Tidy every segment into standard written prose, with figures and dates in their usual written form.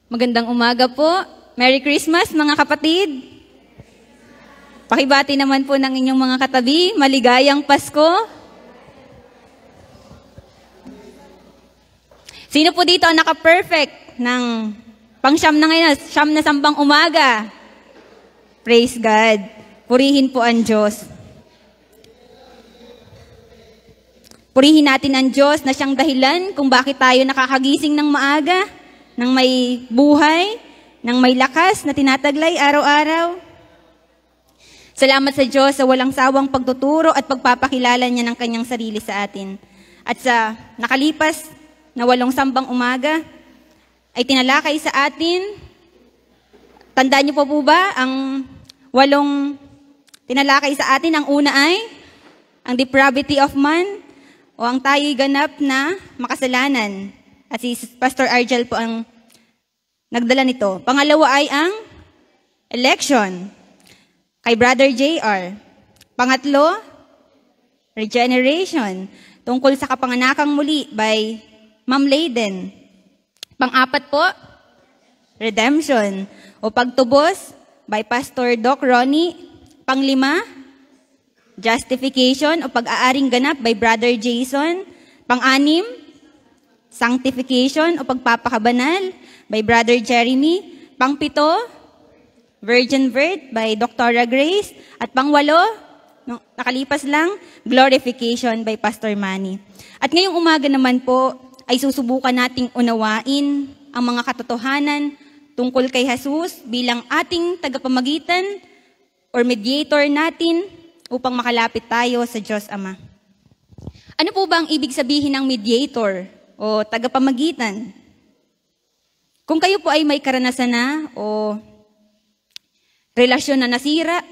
Magandang umaga po. Merry Christmas mga kapatid. Pakibati naman po ng inyong mga katabi. Maligayang Pasko. Sino po dito ang naka-perfect ng pang-siyam na ngayon, siyam na sambang umaga? Praise God. Purihin po ang Diyos. Purihin natin ang Diyos na siyang dahilan kung bakit tayo nakakagising ng maaga, ng may buhay, ng may lakas na tinataglay araw-araw. Salamat sa Diyos sa walang sawang pagtuturo at pagpapakilala niya ng kanyang sarili sa atin. At sa nakalipas na 8 sambang umaga, ay tinalakay sa atin. Tandaan niyo po ba ang 8 tinalakay sa atin? Ang una ay ang depravity of man o ang tayo'y ganap na makasalanan. At si Pastor Argel po ang nagdala nito. Pangalawa ay ang election kay Brother JR. Pangatlo, regeneration tungkol sa kapanganakang muli by Ma'am Layden. Pang-apat po, redemption o pagtubos by Pastor Doc Ronnie. Pang-5, justification o pag-aaring ganap by Brother Jason. Pang-6, sanctification o pagpapakabanal by Brother Jeremy. Pang-7, virgin birth by Dr. Grace. At pang-8, nakalipas lang, glorification by Pastor Manny. At ngayong umaga naman po ay susubukan nating unawain ang mga katotohanan tungkol kay Jesus bilang ating tagapamagitan or mediator natin upang makalapit tayo sa Diyos Ama. Ano po ba ang ibig sabihin ng mediator o tagapamagitan? Kung kayo po ay may karanasan na o relasyon na nasira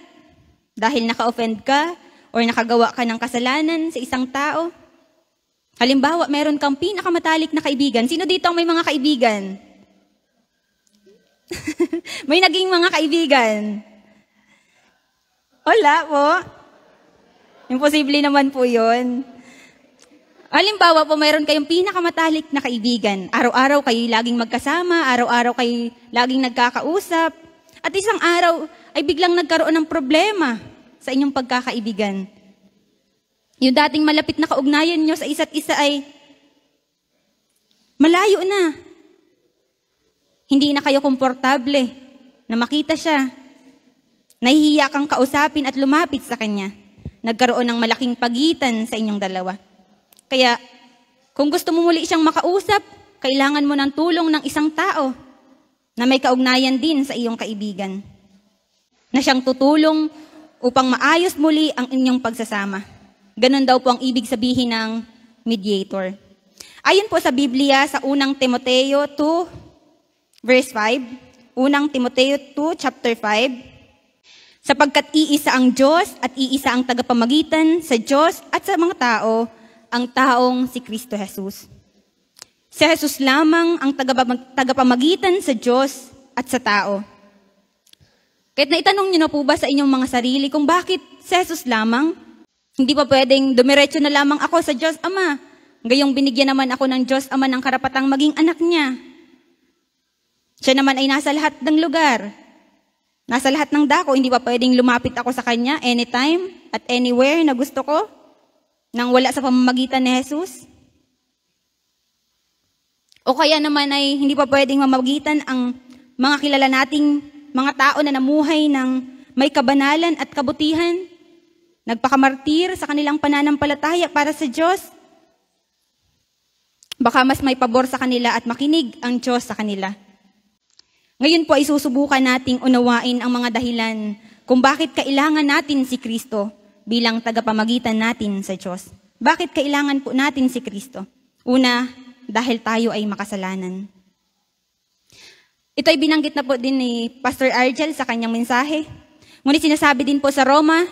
dahil naka-offend ka o nakagawa ka ng kasalanan sa isang tao, halimbawa, meron kang pinakamatalik na kaibigan. Sino dito ang may mga kaibigan? May naging mga kaibigan? Wala po. Imposible naman po yun. Halimbawa po, mayroon kayong pinakamatalik na kaibigan. Araw-araw kayo laging magkasama, araw-araw kayo laging nagkakausap. At isang araw ay biglang nagkaroon ng problema sa inyong pagkakaibigan. Yung dating malapit na kaugnayan nyo sa isa't isa ay malayo na. Hindi na kayo komportable na makita siya. Nahihiya kang kausapin at lumapit sa kanya. Nagkaroon ng malaking pagitan sa inyong dalawa. Kaya, kung gusto mo muli siyang makausap, kailangan mo ng tulong ng isang tao na may kaugnayan din sa iyong kaibigan, na siyang tutulong upang maayos muli ang inyong pagsasama. Ganon daw po ang ibig sabihin ng mediator. Ayon po sa Biblia, sa 1 Timoteo 2, verse 5, 1 Timoteo 2, chapter 5, sapagkat iisa ang Diyos at iisa ang tagapamagitan sa Diyos at sa mga tao, ang taong si Kristo Jesus. Si Jesus lamang ang tagapamagitan sa Diyos at sa tao. Kahit na itanong niyo na po ba sa inyong mga sarili kung bakit si Jesus lamang? Hindi pa pwedeng dumiretso na lamang ako sa Diyos Ama. Gayong binigyan naman ako ng Diyos Ama ng karapatang maging anak niya. Siya naman ay nasa lahat ng lugar. Nasa lahat ng dako, hindi pa pwedeng lumapit ako sa Kanya anytime at anywhere na gusto ko nang wala sa pamamagitan ni Jesus? O kaya naman ay hindi pa pwedeng mamagitan ang mga kilala nating mga tao na namuhay ng may kabanalan at kabutihan, nagpakamartir sa kanilang pananampalataya para sa Diyos? Baka mas may pabor sa kanila at makinig ang Diyos sa kanila. Ngayon po ay susubukan nating unawain ang mga dahilan kung bakit kailangan natin si Kristo bilang tagapamagitan natin sa Diyos. Bakit kailangan po natin si Kristo? Una, dahil tayo ay makasalanan. Ito ay binanggit na po din ni Pastor Argel sa kanyang mensahe. Ngunit sinasabi din po sa Roma,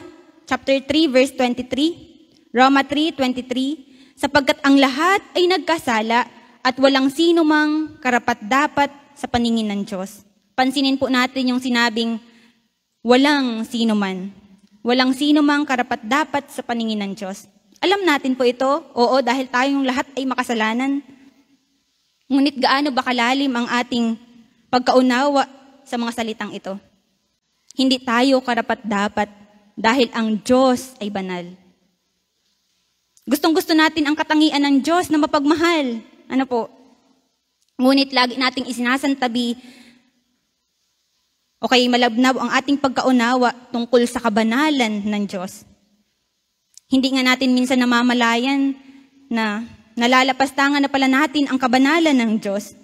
chapter 3, verse 23, Roma 3:23, sapagkat ang lahat ay nagkasala at walang sino mang karapat-dapat sa paningin ng Diyos. Pansinin po natin yung sinabing walang sino man. Walang sino mang karapat-dapat sa paningin ng Diyos. Alam natin po ito, oo, dahil tayong lahat ay makasalanan. Ngunit gaano ba kalalim ang ating pagkaunawa sa mga salitang ito. Hindi tayo karapat-dapat dahil ang Diyos ay banal. Gustong-gusto natin ang katangian ng Diyos na mapagmahal. Ano po? Ngunit lagi nating isinasantabi o kay malabnaw ang ating pagkaunawa tungkol sa kabanalan ng Diyos. Hindi nga natin minsan namamalayan na nalalapastangan na pala natin ang kabanalan ng Diyos.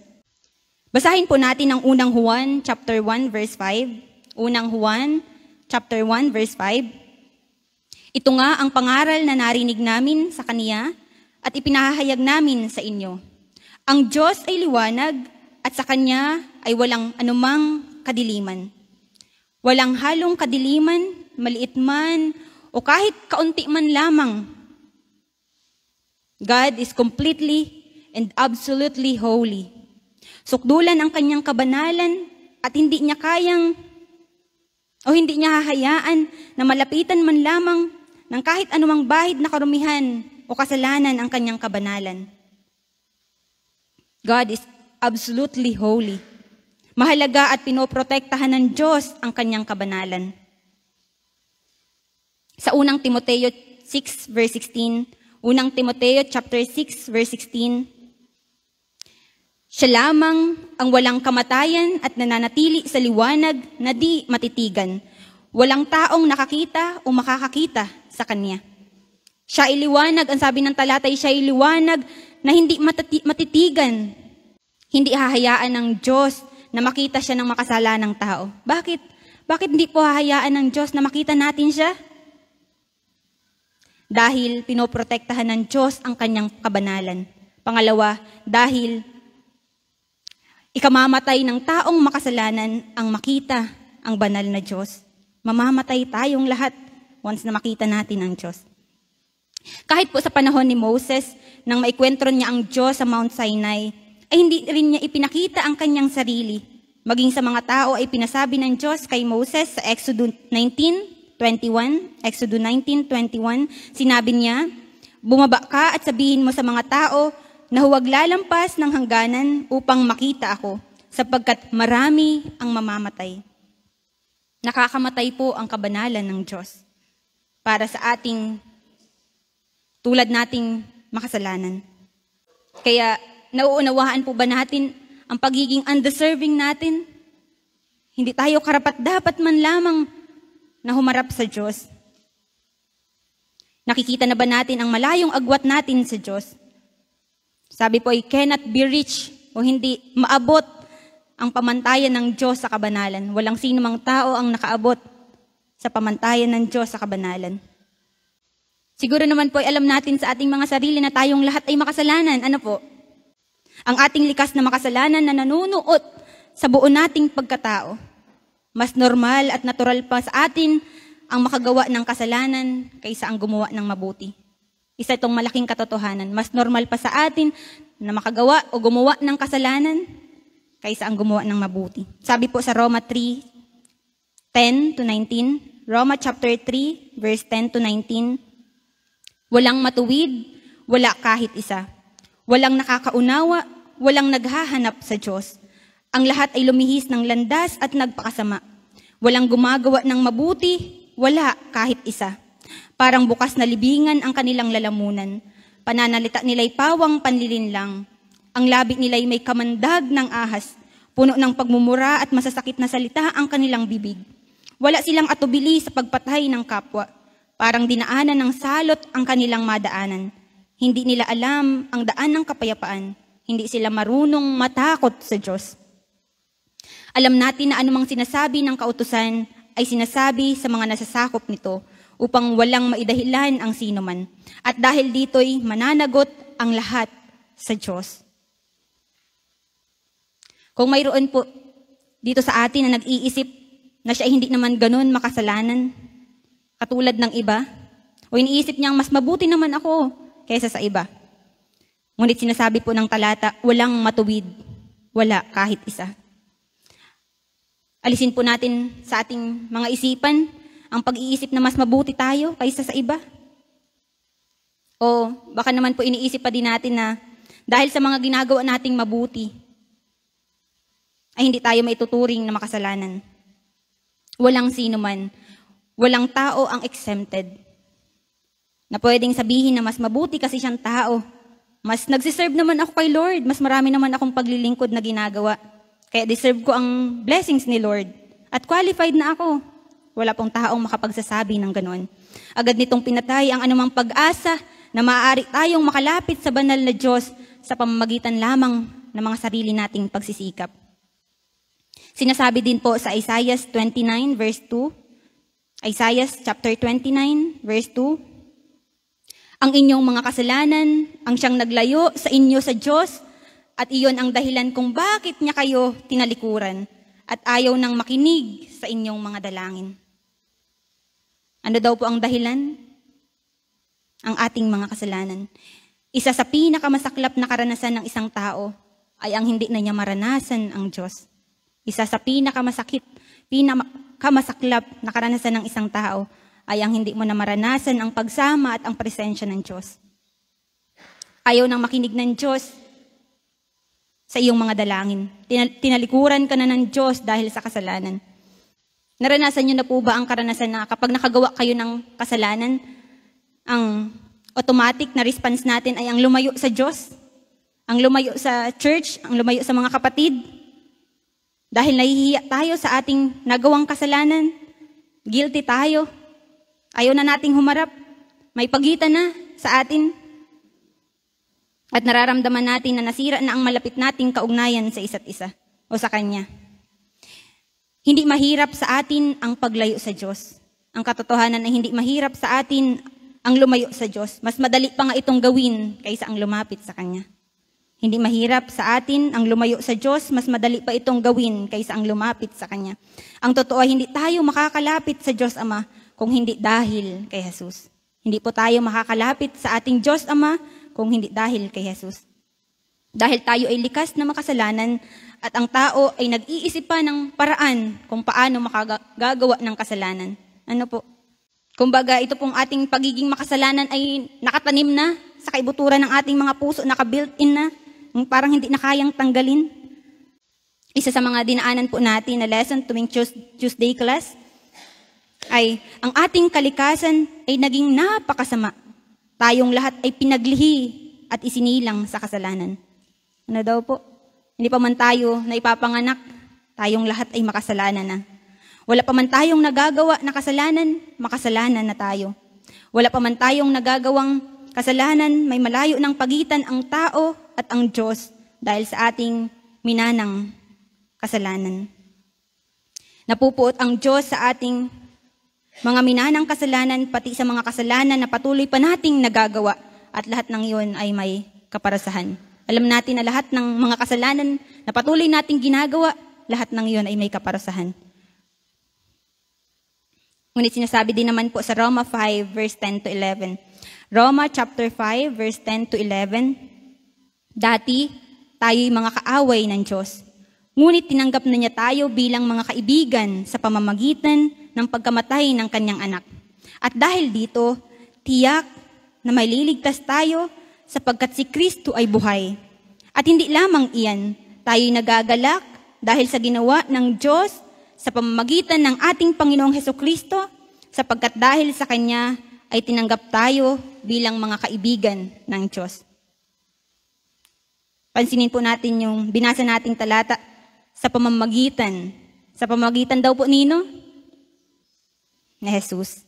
Basahin po natin ang unang Juan, chapter 1, verse 5. Unang Juan, chapter 1, verse 5. Ito nga ang pangaral na narinig namin sa Kaniya at ipinahayag namin sa inyo. Ang Diyos ay liwanag at sa Kanya ay walang anumang kadiliman. Walang halong kadiliman, maliit man, o kahit kaunti man lamang. God is completely and absolutely holy. Sukdulan ang Kanyang kabanalan at hindi Niya hahayaan na malapitan man lamang ng kahit anumang bahid na karumihan o kasalanan ang Kanyang kabanalan. God is absolutely holy. Mahalaga at pinoprotektahan ng Diyos ang Kanyang kabanalan. Sa unang Timoteo 6 verse 16, unang Timoteo chapter 6 verse 16, siya lamang ang walang kamatayan at nananatili sa liwanag na di matitigan. Walang taong nakakita o makakakita sa Kanya. Siya ay liwanag, ang sabi ng talatay, siya ay liwanag na hindi matitigan. Hindi hahayaan ng Diyos na makita siya ng makasalanang tao. Bakit? Bakit hindi po hahayaan ng Diyos na makita natin siya? Dahil pinoprotektahan ng Diyos ang Kanyang kabanalan. Pangalawa, dahil ikamamatay ng taong makasalanan ang makita ang banal na Diyos. Mamamatay tayong lahat once na makita natin ang Diyos. Kahit po sa panahon ni Moses, nang maikwentro niya ang Diyos sa Mount Sinai, ay hindi rin niya ipinakita ang kanyang sarili. Maging sa mga tao ay pinasabi ng Diyos kay Moses sa Exodus 19:21, Exodus 19:21, sinabi niya, "Bumaba ka at sabihin mo sa mga tao na huwag lalampas ng hangganan upang makita ako, sapagkat marami ang mamamatay." Nakakamatay po ang kabanalan ng Diyos para sa ating tulad nating makasalanan. Kaya nauunawaan po ba natin ang pagiging undeserving natin? Hindi tayo karapat-dapat man lamang na humarap sa Diyos. Nakikita na ba natin ang malayong agwat natin sa Diyos? Sabi po ay cannot be reached o hindi maabot ang pamantayan ng Diyos sa kabanalan. Walang sino mang tao ang nakaabot sa pamantayan ng Diyos sa kabanalan. Siguro naman po ay alam natin sa ating mga sarili na tayong lahat ay makasalanan. Ano po? Ang ating likas na makasalanan na nanunuot sa buo nating pagkatao. Mas normal at natural pa sa atin ang makagawa ng kasalanan kaysa ang gumawa ng mabuti. Isa itong malaking katotohanan. Mas normal pa sa atin na makagawa o gumawa ng kasalanan kaysa ang gumawa ng mabuti. Sabi po sa Roma 3:10-19, Roma chapter 3, verse 10-19, walang matuwid, wala kahit isa. Walang nakakaunawa, walang naghahanap sa Diyos. Ang lahat ay lumihis ng landas at nagpakasama. Walang gumagawa ng mabuti, wala kahit isa. Parang bukas na libingan ang kanilang lalamunan. Pananalita nila'y pawang panlilinlang. Ang labi nila'y may kamandag ng ahas. Puno ng pagmumura at masasakit na salita ang kanilang bibig. Wala silang atubili sa pagpatay ng kapwa. Parang dinaanan ng salot ang kanilang madaanan. Hindi nila alam ang daan ng kapayapaan. Hindi sila marunong matakot sa Diyos. Alam natin na anumang sinasabi ng kautusan ay sinasabi sa mga nasasakop nito upang walang maidahilan ang sinuman. At dahil dito'y mananagot ang lahat sa Diyos. Kung mayroon po dito sa atin na nag-iisip na siya ay hindi naman ganun makasalanan, katulad ng iba, o iniisip niyang mas mabuti naman ako kaysa sa iba. Ngunit sinasabi po ng talata, walang matuwid, wala kahit isa. Alisin po natin sa ating mga isipan ang pag-iisip na mas mabuti tayo kaysa sa iba. O baka naman po iniisip pa din natin na dahil sa mga ginagawa nating mabuti, ay hindi tayo maituturing na makasalanan. Walang sino man, walang tao ang exempted. Na pwedeng sabihin na mas mabuti kasi siyang tao. Mas nagsiserve naman ako kay Lord, mas marami naman akong paglilingkod na ginagawa. Kaya deserve ko ang blessings ni Lord. At qualified na ako. Wala pong taong makapagsasabi ng ganon. Agad nitong pinatay ang anumang pag-asa na maaari tayong makalapit sa banal na Diyos sa pamamagitan lamang ng mga sarili nating pagsisikap. Sinasabi din po sa Isaiah 29 verse 2, Isaiah chapter 29 verse 2, ang inyong mga kasalanan ang siyang naglayo sa inyo sa Diyos at iyon ang dahilan kung bakit niya kayo tinalikuran at ayaw nang makinig sa inyong mga dalangin. Ano daw po ang dahilan? Ang ating mga kasalanan. Isa sa pinakamasaklap na karanasan ng isang tao ay ang hindi na niya maranasan ang Diyos. Isa sa pinakamasaklap na karanasan ng isang tao ay ang hindi mo na maranasan ang pagsama at ang presensya ng Diyos. Ayaw nang makinig ng Diyos sa iyong mga dalangin. Tinalikuran ka na ng Diyos dahil sa kasalanan. Naranasan niyo na po ba ang karanasan na kapag nakagawa kayo ng kasalanan, ang automatic na response natin ay ang lumayo sa Diyos, ang lumayo sa church, ang lumayo sa mga kapatid? Dahil nahihiya tayo sa ating nagawang kasalanan, guilty tayo, ayaw na nating humarap, may pagitan na sa atin. At nararamdaman natin na nasira na ang malapit nating kaugnayan sa isa't isa o sa Kanya. Hindi mahirap sa atin ang paglayo sa Diyos. Ang katotohanan ay hindi mahirap sa atin ang lumayo sa Diyos. Mas madali pa nga itong gawin kaysa ang lumapit sa Kanya. Hindi mahirap sa atin ang lumayo sa Diyos. Mas madali pa itong gawin kaysa ang lumapit sa Kanya. Ang totoo ay hindi tayo makakalapit sa Diyos Ama kung hindi dahil kay Jesus. Hindi po tayo makakalapit sa ating Diyos Ama kung hindi dahil kay Jesus. Dahil tayo ay likas na makasalanan at ang tao ay nag-iisip pa ng paraan kung paano makagagawa ng kasalanan. Ano po? Kumbaga, ito pong ating pagiging makasalanan ay nakatanim na sa kaibuturan ng ating mga puso, naka-built-in na, parang hindi na kayang tanggalin. Isa sa mga dinaanan po natin na lesson tuwing Tuesday class ay ang ating kalikasan ay naging napakasama. Tayong lahat ay pinaglihi at isinilang sa kasalanan. Ano daw po? Hindi pa man tayo na ipapanganak, tayong lahat ay makasalanan na. Wala pa man tayong nagagawa na kasalanan, makasalanan na tayo. Wala pa man tayong nagagawang kasalanan, may malayo ng pagitan ang tao at ang Diyos dahil sa ating minanang kasalanan. Napupuot ang Diyos sa ating mga minanang kasalanan, pati sa mga kasalanan na patuloy pa nating nagagawa at lahat ng iyon ay may kaparasahan. Alam natin na lahat ng mga kasalanan na patuloy nating ginagawa, lahat ng iyon ay may kaparasahan. Ngunit sinasabi din naman po sa Roma 5 verse 10 to 11. Roma chapter 5 verse 10 to 11. Dati, tayo'y mga kaaway ng Diyos. Ngunit tinanggap na niya tayo bilang mga kaibigan sa pamamagitan ng pagkamatay ng kanyang anak. At dahil dito, tiyak na may liligtas tayo sapagkat si Kristo ay buhay. At hindi lamang iyan, tayo'y nagagalak dahil sa ginawa ng Diyos sa pamamagitan ng ating Panginoong Hesukristo, sapagkat dahil sa Kanya ay tinanggap tayo bilang mga kaibigan ng Diyos. Pansinin po natin yung binasa nating talata sa pamamagitan daw po nino? Na Jesus.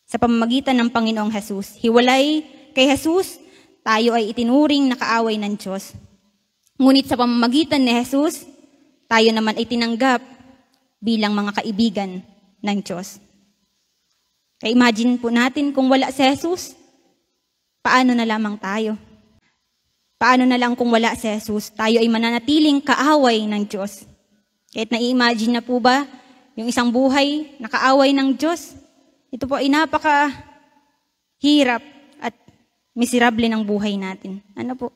Sa pamamagitan ng Panginoong Jesus. Hiwalay kay Jesus, tayo ay itinuring na kaaway ng Diyos. Ngunit sa pamamagitan ni Jesus, tayo naman ay tinanggap bilang mga kaibigan ng Diyos. Kaya imagine po natin kung wala si Jesus, paano na lamang tayo? Paano na lang kung wala si Jesus, tayo ay mananatiling kaaway ng Diyos? Kahit na-imagine na po ba yung isang buhay na kaaway ng Diyos? Ito po ay napakahirap at miserable ng buhay natin. Ano po?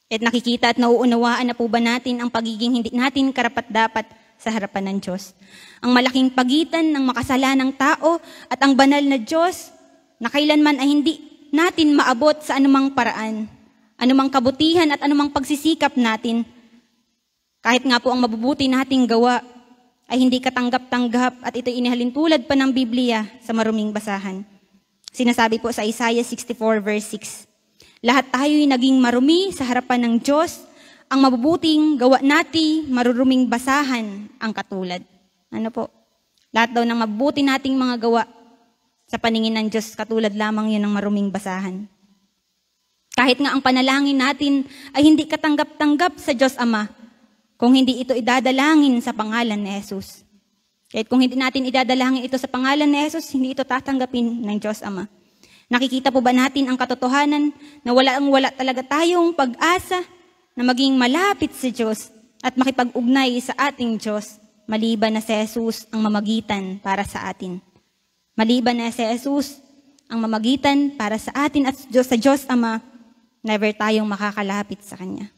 At nakikita at nauunawaan na po ba natin ang pagiging hindi natin karapat-dapat sa harapan ng Diyos? Ang malaking pagitan ng makasalanang tao at ang banal na Diyos na kailanman ay hindi natin maabot sa anumang paraan, anumang kabutihan at anumang pagsisikap natin. Kahit nga po ang mabubuti nating gawa ay hindi katanggap-tanggap at ito'y inihalintulad pa ng Biblia sa maruming basahan. Sinasabi po sa Isaiah 64 verse 6, lahat tayo'y naging marumi sa harapan ng Diyos, ang mabubuting gawa natin maruruming basahan ang katulad. Ano po? Lahat daw ng mabubuti nating mga gawa sa paningin ng Diyos, katulad lamang yun ng maruming basahan. Kahit nga ang panalangin natin ay hindi katanggap-tanggap sa Diyos Ama, kung hindi ito idadalangin sa pangalan ni Jesus. Kahit kung hindi natin idadalangin ito sa pangalan ni Jesus, hindi ito tatanggapin ng Diyos Ama. Nakikita po ba natin ang katotohanan na wala talaga tayong pag-asa na maging malapit sa Diyos at makipag-ugnay sa ating Diyos, maliban na si Jesus ang mamagitan para sa atin. Maliban na si Jesus ang mamagitan para sa atin at sa Diyos Ama, never tayong makakalapit sa Kanya.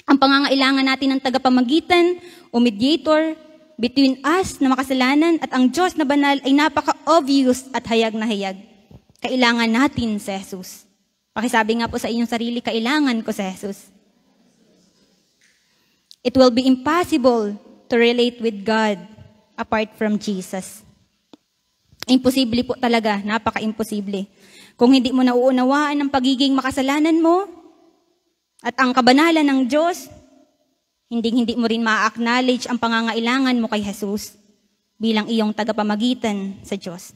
Ang pangangailangan natin ng tagapamagitan o mediator between us na makasalanan at ang Diyos na banal ay napaka-obvious at hayag na hayag. Kailangan natin si Jesus. Pakisabi nga po sa inyong sarili, kailangan ko si Jesus. It will be impossible to relate with God apart from Jesus. Imposible po talaga, napaka-imposible. Kung hindi mo nauunawaan ang pagiging makasalanan mo, at ang kabanalan ng Diyos, hindi mo rin ma-acknowledge ang pangangailangan mo kay Jesus bilang iyong tagapamagitan sa Diyos.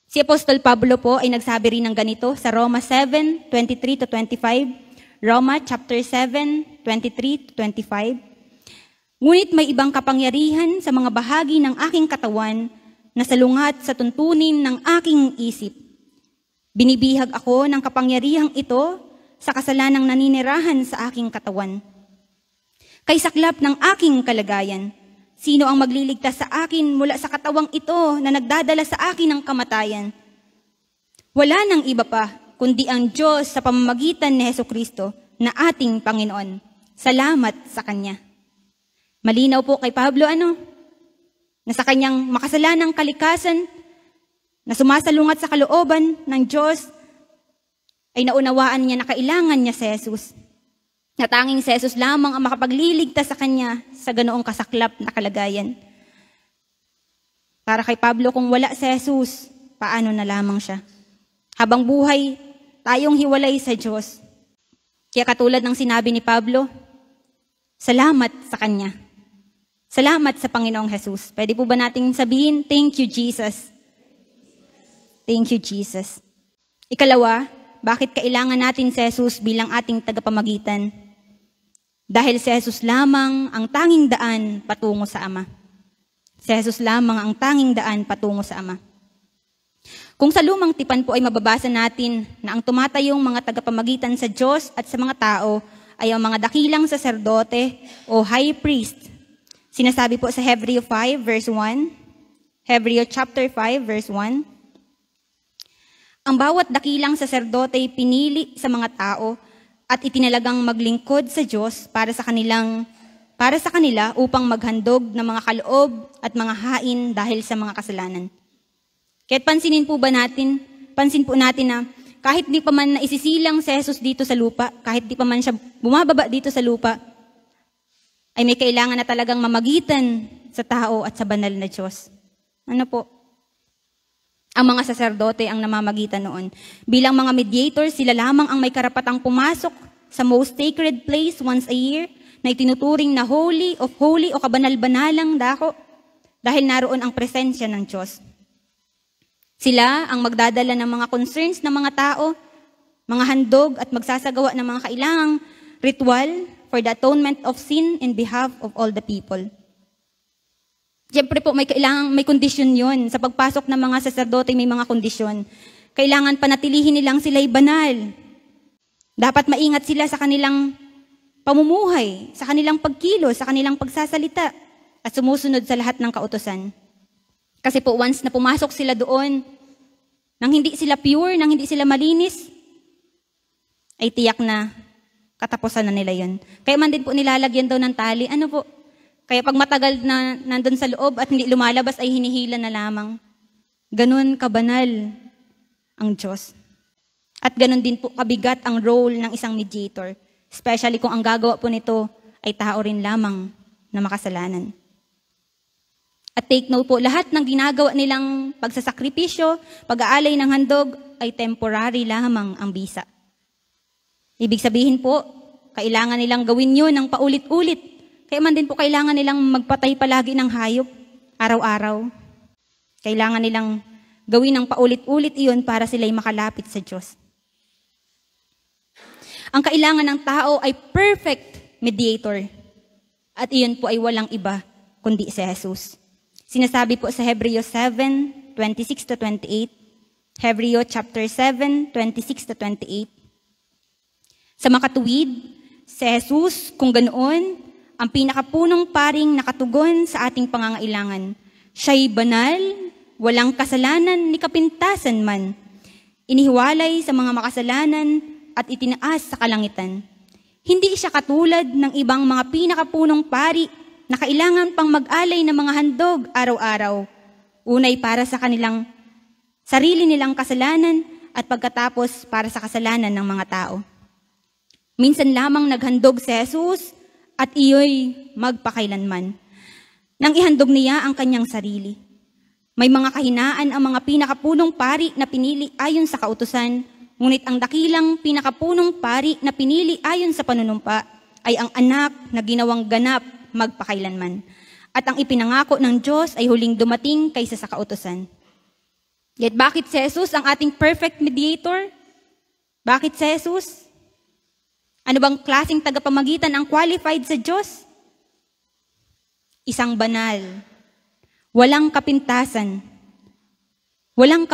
Si Apostol Pablo po ay nagsabi rin ng ganito sa Roma 7:23-25, Roma chapter 7, 23-25, ngunit may ibang kapangyarihan sa mga bahagi ng aking katawan na salungat sa tuntunin ng aking isip. Binibihag ako ng kapangyarihang ito sa kasalanang naninirahan sa aking katawan. Kay saklap ng aking kalagayan, sino ang magliligtas sa akin mula sa katawang ito na nagdadala sa akin ng kamatayan? Wala nang iba pa, kundi ang Diyos sa pamamagitan ni Hesukristo na ating Panginoon. Salamat sa Kanya. Malinaw po kay Pablo na sa kanyang makasalanang kalikasan, na sumasalungat sa kalooban ng Diyos, ay naunawaan niya na kailangan niya si Jesus. Na tanging si Jesus lamang ang makapagliligtas sa kanya sa ganoong kasaklap na kalagayan. Para kay Pablo, kung wala si Jesus, paano na lamang siya? Habang buhay, tayong hiwalay sa Diyos. Kaya katulad ng sinabi ni Pablo, salamat sa Kanya. Salamat sa Panginoong Jesus. Pwede po ba nating sabihin, thank you, Jesus? Thank you, Jesus. Ikalawa, bakit kailangan natin si Jesus bilang ating tagapamagitan? Dahil si Jesus lamang ang tanging daan patungo sa Ama. Si Jesus lamang ang tanging daan patungo sa Ama. Kung sa lumang tipan po ay mababasa natin na ang tumatayong mga tagapamagitan sa Diyos at sa mga tao ay ang mga dakilang saserdote o high priest. Sinasabi po sa Hebreo 5 verse 1, Hebreo chapter 5 verse 1, ang bawat dakilang saserdote ay pinili sa mga tao at itinalagang maglingkod sa Diyos para sa kanila upang maghandog ng mga kaloob at mga hain dahil sa mga kasalanan. Kaya't pansin po natin na kahit di pa man naisisilang si Jesus dito sa lupa, kahit di pa man siya bumababa dito sa lupa, ay may kailangan na talagang mamagitan sa tao at sa banal na Diyos. Ano po? Ang mga saserdote ang namamagitan noon. Bilang mga mediators, sila lamang ang may karapatang pumasok sa most sacred place once a year na itinuturing na holy of holy o kabanal-banalang dako dahil naroon ang presensya ng Diyos. Sila ang magdadala ng mga concerns ng mga tao, mga handog at magsasagawa ng mga kailangang ritual for the atonement of sin in behalf of all the people. Siyempre po, may kondisyon yun. Sa pagpasok ng mga saserdote, may mga kondisyon. Kailangan panatilihin nilang sila'y banal. Dapat maingat sila sa kanilang pamumuhay, sa kanilang pagkilos, sa kanilang pagsasalita, at sumusunod sa lahat ng kautusan. Kasi po, once na pumasok sila doon, nang hindi sila pure, nang hindi sila malinis, ay tiyak na katapusan na nila yun. Kaya man din po nilalagyan daw ng tali. Ano po? Kaya pag matagal na nandun sa loob at hindi lumalabas ay hinihila na lamang. Ganun kabanal ang Diyos. At ganun din po kabigat ang role ng isang mediator. Especially kung ang gagawa po nito ay tao rin lamang na makasalanan. At take note po, lahat ng ginagawa nilang pagsasakripisyo, pag-aalay ng handog, ay temporary lamang ang bisa. Ibig sabihin po, kailangan nilang gawin yun ng paulit-ulit. Kaya man din po kailangan nilang magpatay palagi ng hayop, araw-araw. Kailangan nilang gawin ng paulit-ulit iyon para sila'y makalapit sa Diyos. Ang kailangan ng tao ay perfect mediator. At iyon po ay walang iba kundi si Jesus. Sinasabi po sa Hebreo 7:26-28, Hebreo chapter 7, 26-28. Sa makatuwid, si Jesus, kung ganoon, ang pinakapunong paring nakatugon sa ating pangangailangan. Siya'y banal, walang kasalanan ni kapintasan man. Inihiwalay sa mga makasalanan at itinaas sa kalangitan. Hindi siya katulad ng ibang mga pinakapunong pari na kailangan pang mag-alay ng mga handog araw-araw. Unay para sa kanilang sarili nilang kasalanan at pagkatapos para sa kasalanan ng mga tao. Minsan lamang naghandog si Jesus at iyo'y magpakailanman. Nang ihandog niya ang kanyang sarili. May mga kahinaan ang mga pinakapunong pari na pinili ayon sa kautusan, ngunit ang dakilang pinakapunong pari na pinili ayon sa panunumpa ay ang anak na ginawang ganap magpakailanman. At ang ipinangako ng Diyos ay huling dumating kaysa sa kautusan. Yet bakit si Jesus ang ating perfect mediator? Bakit si Jesus? Ano bang klaseng tagapamagitan ang qualified sa Diyos? Isang banal, walang kapintasan, walang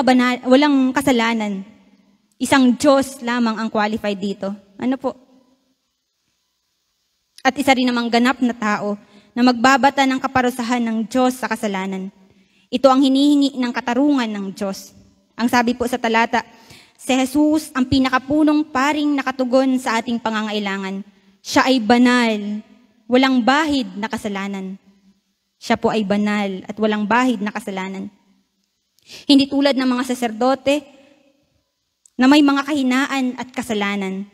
kasalanan. Isang Diyos lamang ang qualified dito. Ano po? At isa rin namang ganap na tao na magbabata ng kaparusahan ng Diyos sa kasalanan. Ito ang hinihingi ng katarungan ng Diyos. Ang sabi po sa talata, si Jesus ang pinakapunong paring nakatugon sa ating pangangailangan. Siya ay banal, walang bahid na kasalanan. Siya po ay banal at walang bahid na kasalanan. Hindi tulad ng mga saserdote na may mga kahinaan at kasalanan.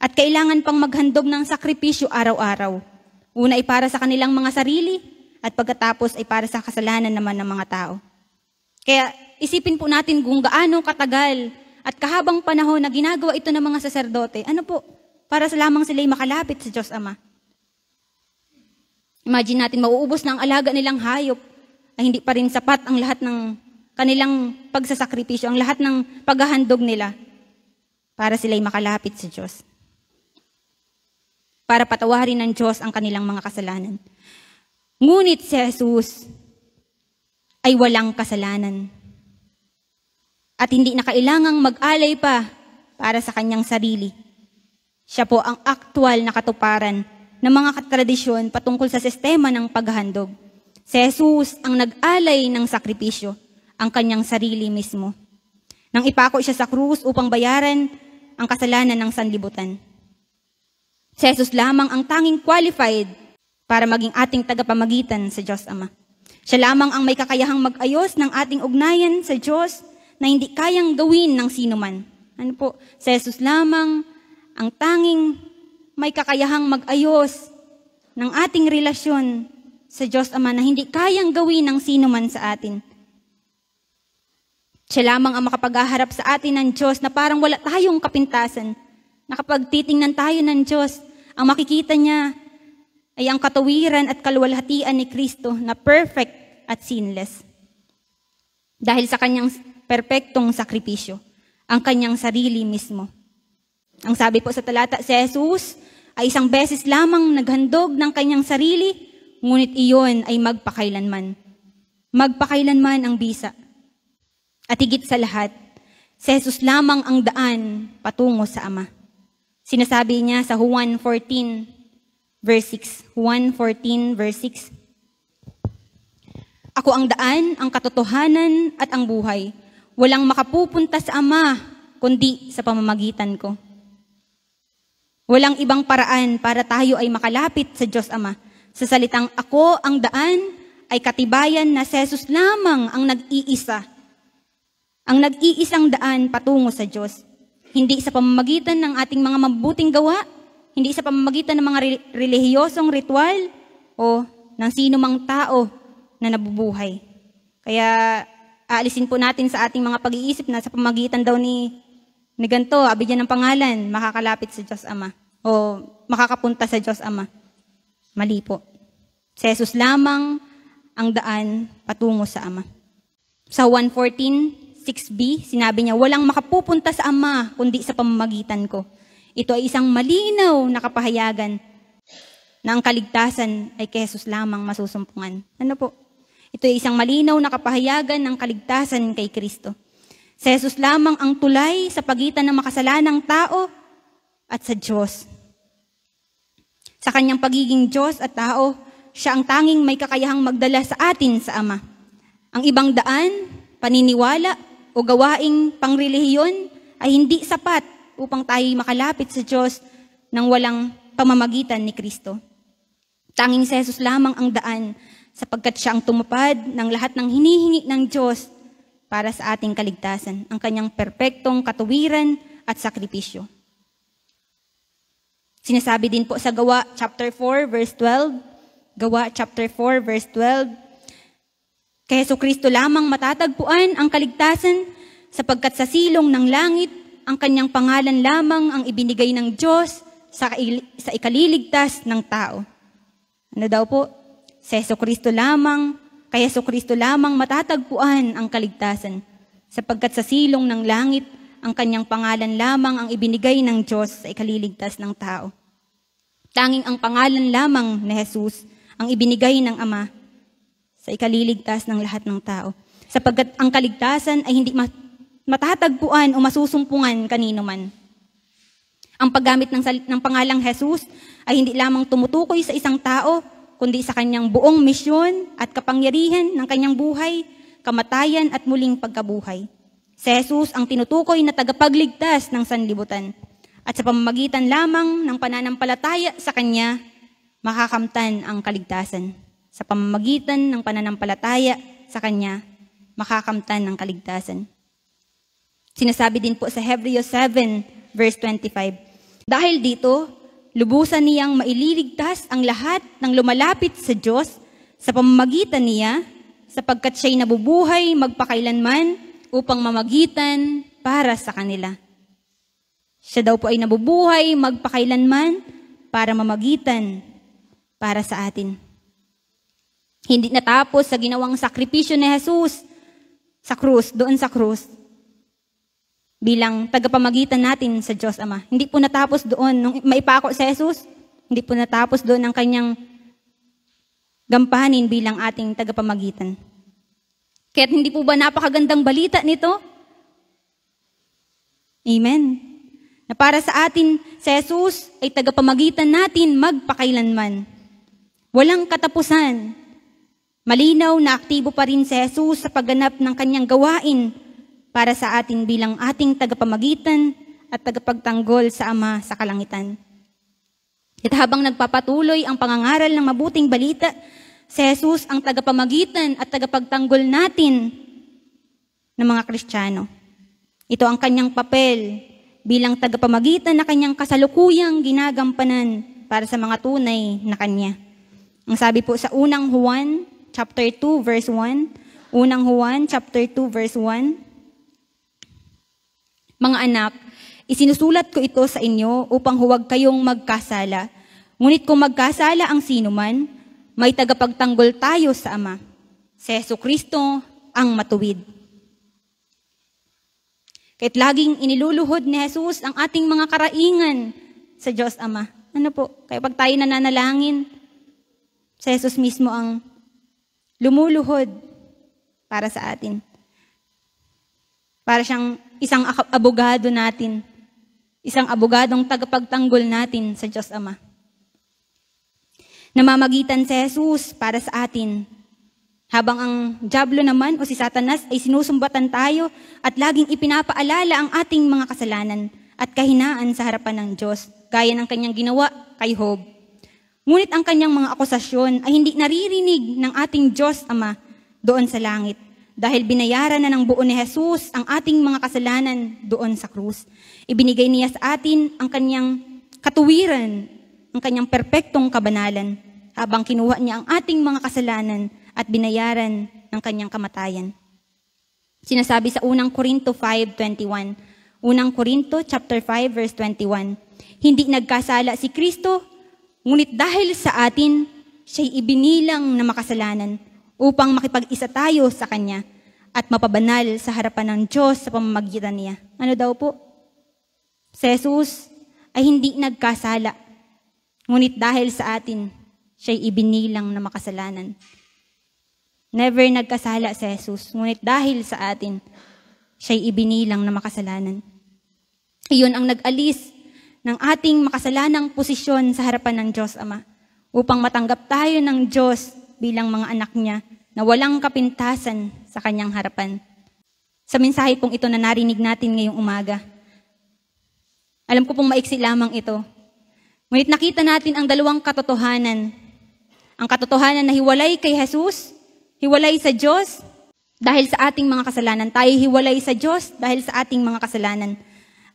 At kailangan pang maghandog ng sakripisyo araw-araw. Una ay para sa kanilang mga sarili at pagkatapos ay para sa kasalanan naman ng mga tao. Kaya isipin po natin kung gaano katagal at kahabang panahon na ginagawa ito ng mga saserdote. Ano po? Para sa lamang sila'y makalapit sa Diyos Ama. Imagine natin, mauubos na ang alaga nilang hayop ay hindi pa rin sapat ang lahat ng kanilang pagsasakripisyo, ang lahat ng paghahandog nila para sila'y makalapit sa Diyos. Para patawarin ng Diyos ang kanilang mga kasalanan. Ngunit si Jesus ay walang kasalanan. At hindi na kailangang mag-alay pa para sa kanyang sarili. Siya po ang aktwal na katuparan ng mga katradisyon patungkol sa sistema ng paghahandog. Si Jesus ang nag-alay ng sakripisyo, ang kanyang sarili mismo. Nang ipako siya sa krus upang bayaran ang kasalanan ng sanlibutan. Si Jesus lamang ang tanging qualified para maging ating tagapamagitan sa Diyos Ama. Siya lamang ang may kakayahang mag-ayos ng ating ugnayan sa Diyos na hindi kayang gawin ng sino man. Ano po? Si Jesus lamang ang tanging may kakayahang mag-ayos ng ating relasyon sa Diyos Ama na hindi kayang gawin ng sino man sa atin. Siya lamang ang makapaghaharap sa atin ng Diyos na parang wala tayong kapintasan. Na kapag titingnan tayo ng Diyos, ang makikita niya ay ang katawiran at kaluwalhatian ni Kristo na perfect at sinless. Dahil sa kanyang perpektong sakripisyo, ang kanyang sarili mismo. Ang sabi po sa talata, si Jesus ay isang beses lamang naghandog ng kanyang sarili, ngunit iyon ay magpakailanman. Magpakailanman ang bisa. At higit sa lahat, si Jesus lamang ang daan patungo sa Ama. Sinasabi niya sa Juan 14, verse 6. Juan 14, verse 6. Ako ang daan, ang katotohanan at ang buhay. Walang makapupunta sa Ama, kundi sa pamamagitan ko. Walang ibang paraan para tayo ay makalapit sa Diyos Ama. Sa salitang ako ang daan, ay katibayan na si Jesus lamang ang nag-iisa. Ang nag-iisang daan patungo sa Diyos. Hindi sa pamamagitan ng ating mga mabuting gawa, hindi sa pamamagitan ng mga relihiyosong ritual o ng sino mang tao na nabubuhay. Kaya aalisin po natin sa ating mga pag-iisip na sa pamamagitan daw ni ganito, abigyan ng pangalan, makakalapit sa Diyos Ama o makakapunta sa Diyos Ama. Mali po. Si Jesus lamang ang daan patungo sa Ama. Sa 1:14:6b, sinabi niya, walang makapupunta sa Ama kundi sa pamamagitan ko. Ito ay isang malinaw na kapahayagan na ang kaligtasan ay kay Jesus lamang masusumpungan. Ano po? Ito ay isang malinaw na kapahayagan ng kaligtasan kay Kristo. Si Jesus lamang ang tulay sa pagitan ng makasalanang tao at sa Diyos. Sa kanyang pagiging Diyos at tao, siya ang tanging may kakayahang magdala sa atin sa Ama. Ang ibang daan, paniniwala o gawaing pangrelihiyon ay hindi sapat upang tayo makalapit sa Diyos nang walang pamamagitan ni Kristo. Tanging si Jesus lamang ang daan sapagkat siya ang tumupad ng lahat ng hinihingi ng Diyos para sa ating kaligtasan, ang kanyang perpektong katuwiran at sakripisyo. Sinasabi din po sa Gawa chapter 4 verse 12, Gawa chapter 4 verse 12, kay Jesucristo lamang matatagpuan ang kaligtasan sapagkat sa silong ng langit ang kanyang pangalan lamang ang ibinigay ng Diyos sa ikaliligtas ng tao. Ano daw po? Sa Jesucristo lamang, kay Jesucristo lamang matatagpuan ang kaligtasan, sapagkat sa silong ng langit, ang kanyang pangalan lamang ang ibinigay ng Diyos sa ikaliligtas ng tao. Tanging ang pangalan lamang ni Jesus ang ibinigay ng Ama sa ikaliligtas ng lahat ng tao, sapagkat ang kaligtasan ay hindi matatagpuan o masusumpungan kanino man. Ang paggamit ng pangalang Jesus ay hindi lamang tumutukoy sa isang tao, kundi sa kanyang buong misyon at kapangyarihan ng kanyang buhay, kamatayan at muling pagkabuhay. Si Jesus ang tinutukoy na tagapagligtas ng sanlibutan. At sa pamamagitan lamang ng pananampalataya sa Kanya, makakamtan ang kaligtasan. Sa pamamagitan ng pananampalataya sa Kanya, makakamtan ang kaligtasan. Sinasabi din po sa Hebrews 7, verse 25, dahil dito, lubusan niyang maililigtas ang lahat ng lumalapit sa Diyos sa pamamagitan niya, sapagkat siya'y nabubuhay magpakailanman upang mamagitan para sa kanila. Siya daw po ay nabubuhay magpakailanman para mamagitan para sa atin. Hindi natapos sa ginawang sakripisyo ni Jesus sa krus, doon sa krus, bilang tagapamagitan natin sa Diyos Ama. Hindi po natapos doon, nung maipako si Jesus, hindi po natapos doon ang kanyang gampanin bilang ating tagapamagitan. Kaya't hindi po ba napakagandang balita nito? Amen. Na para sa atin, si Jesus ay tagapamagitan natin magpakailanman. Walang katapusan. Malinaw na aktibo pa rin si Jesus sa pagganap ng kanyang gawain para sa atin bilang ating tagapamagitan at tagapagtanggol sa Ama sa kalangitan. At habang nagpapatuloy ang pangangaral ng mabuting balita, si Jesus ang tagapamagitan at tagapagtanggol natin ng mga Kristiyano. Ito ang kanyang papel bilang tagapamagitan na kanyang kasalukuyang ginagampanan para sa mga tunay na kanya. Ang sabi po sa unang Juan, chapter 2, verse 1, unang Juan, chapter 2, verse 1, mga anak, isinusulat ko ito sa inyo upang huwag kayong magkasala. Ngunit kung magkasala ang sinuman, may tagapagtanggol tayo sa Ama. Si Jesucristo ang matuwid. Kahit laging iniluluhod ni Jesus ang ating mga karaingan sa Diyos Ama. Ano po? Kaya pag tayo nananalangin, si Jesus mismo ang lumuluhod para sa atin. Para siyang isang abogado natin, isang abogadong tagapagtanggol natin sa Diyos Ama. Namamagitan si Jesus para sa atin, habang ang dyablo naman o si Satanas ay sinusumbatan tayo at laging ipinapaalala ang ating mga kasalanan at kahinaan sa harapan ng Diyos, gaya ng kanyang ginawa kay Job. Ngunit ang kanyang mga akusasyon ay hindi naririnig ng ating Diyos Ama doon sa langit, dahil binayaran na ng buo ni Jesus ang ating mga kasalanan doon sa krus. Ibinigay niya sa atin ang kanyang katuwiran, ang kanyang perpektong kabanalan, habang kinuha niya ang ating mga kasalanan at binayaran ng kanyang kamatayan. Sinasabi sa unang Korinto 5:21, unang Korinto chapter 5 verse 21, hindi nagkasala si Kristo, ngunit dahil sa atin, siya'y ibinilang na makasalanan upang makipag-isa tayo sa Kanya at mapabanal sa harapan ng Diyos sa pamamagitan niya. Ano daw po? Si Jesus ay hindi nagkasala, ngunit dahil sa atin, siya'y ibinilang na makasalanan. Never nagkasala si Jesus, ngunit dahil sa atin, siya'y ibinilang na makasalanan. Iyon ang nag-alis ng ating makasalanang posisyon sa harapan ng Diyos Ama, upang matanggap tayo ng Diyos bilang mga anak niya na walang kapintasan sa kanyang harapan. Sa mensahe pong ito na narinig natin ngayong umaga, alam ko pong maiksi lamang ito, ngunit nakita natin ang dalawang katotohanan. Ang katotohanan na hiwalay kay Jesus, hiwalay sa Diyos, dahil sa ating mga kasalanan. Tayo hiwalay sa Diyos dahil sa ating mga kasalanan.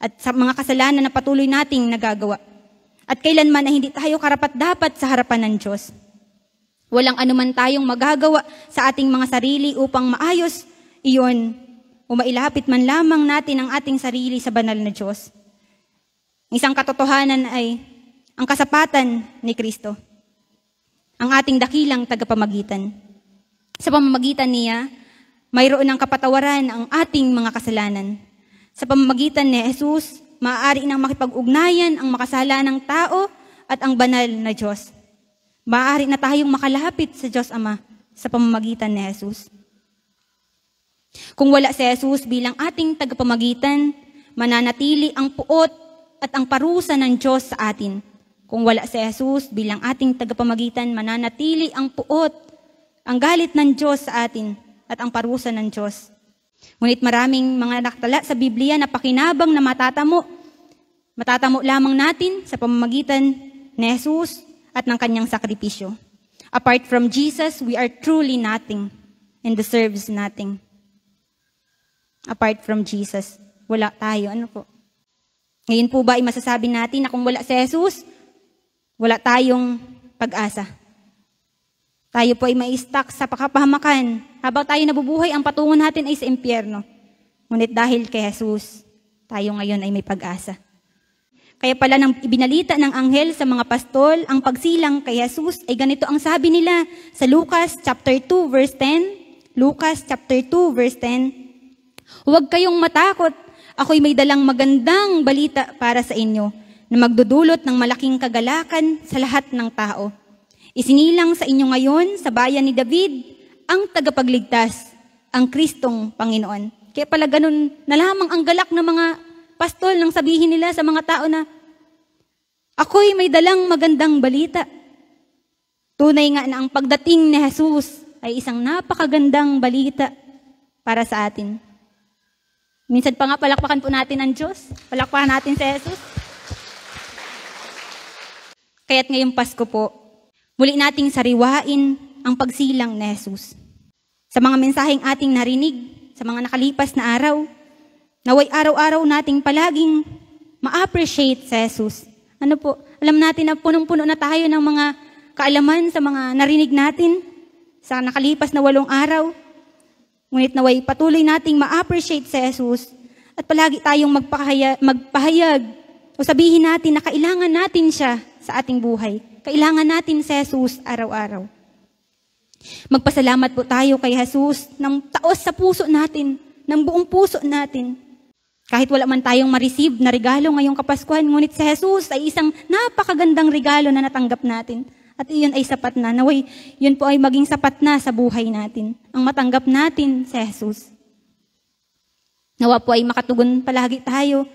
At sa mga kasalanan na patuloy nating nagagawa. At kailanman na hindi tayo karapat-dapat sa harapan ng Diyos. Walang anuman tayong magagawa sa ating mga sarili upang maayos iyon o mailapit man lamang natin ang ating sarili sa banal na Diyos. Isang katotohanan ay ang kasapatan ni Kristo, ang ating dakilang tagapamagitan. Sa pamamagitan niya, mayroon ng kapatawaran ang ating mga kasalanan. Sa pamamagitan ni Jesus, maaari nang makipag-ugnayan ang makasalanang tao at ang banal na Diyos. Maaari na tayong makalapit sa Diyos Ama sa pamamagitan ni Jesus. Kung wala si Jesus bilang ating tagapamagitan, mananatili ang puot at ang parusa ng Diyos sa atin. Kung wala si Jesus bilang ating tagapamagitan, mananatili ang puot, ang galit ng Diyos sa atin at ang parusa ng Diyos. Ngunit maraming mga nakatala sa Biblia na pakinabang na matatamo lamang natin sa pamamagitan ni Jesus at ng kanyang sakripisyo. Apart from Jesus, we are truly nothing and deserves nothing. Apart from Jesus, wala tayo. Ano po? Ngayon po ba ay masasabi natin na kung wala si Jesus, wala tayong pag-asa? Tayo po ay mai-stuck sa kapahamakan. Habang tayo nabubuhay, ang patungo natin ay sa impyerno. Ngunit dahil kay Jesus, tayo ngayon ay may pag-asa. Kaya pala nang ibinalita ng anghel sa mga pastol, ang pagsilang kay Jesus ay ganito ang sabi nila sa Lucas chapter 2 verse 10. Lucas chapter 2 verse 10. Huwag kayong matakot, ako'y may dalang magandang balita para sa inyo na magdudulot ng malaking kagalakan sa lahat ng tao. Isinilang sa inyo ngayon sa bayan ni David ang tagapagligtas, ang Kristong Panginoon. Kaya pala ganun na lamang ang galak ng mga pastol nang sabihin nila sa mga tao na, ako'y may dalang magandang balita. Tunay nga na ang pagdating ni Jesus ay isang napakagandang balita para sa atin. Minsan pa nga palakpakan po natin ang Diyos. Palakpakan natin si Jesus. Kaya't ngayong Pasko po, muli nating sariwain ang pagsilang ni Jesus. Sa mga mensaheng ating narinig, sa mga nakalipas na araw, naway araw-araw nating palaging ma-appreciate si Jesus. Ano po, alam natin na punong-puno na tayo ng mga kaalaman sa mga narinig natin sa nakalipas na 8 araw. Ngunit naway patuloy nating ma-appreciate si Jesus at palagi tayong magpahayag o sabihin natin na kailangan natin siya sa ating buhay. Kailangan natin si Jesus araw-araw. Magpasalamat po tayo kay Jesus ng taos sa puso natin, ng buong puso natin. Kahit wala man tayong ma-receive na regalo ngayong Kapaskuhan, ngunit si Jesus ay isang napakagandang regalo na natanggap natin. At iyon ay sapat na. Naway, yun po ay maging sapat na sa buhay natin. Ang matanggap natin si Jesus. Nawa po ay makatugon palagi tayo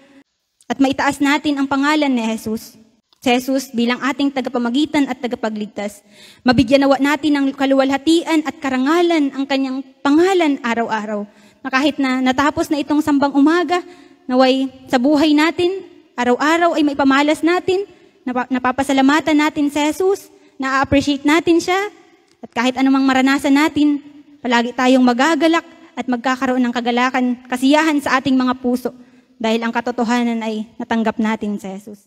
at maitaas natin ang pangalan ni Jesus. Si Jesus bilang ating tagapamagitan at tagapagligtas. Mabigyan nawa natin ng kaluwalhatian at karangalan ang kanyang pangalan araw-araw. Na kahit na natapos na itong sambang umaga, naway sa buhay natin, araw-araw ay maipamalas natin, napapasalamatan natin si Jesus, na-appreciate natin siya, at kahit anumang maranasan natin, palagi tayong magagalak at magkakaroon ng kagalakan, kasiyahan sa ating mga puso, dahil ang katotohanan ay natanggap natin si Jesus.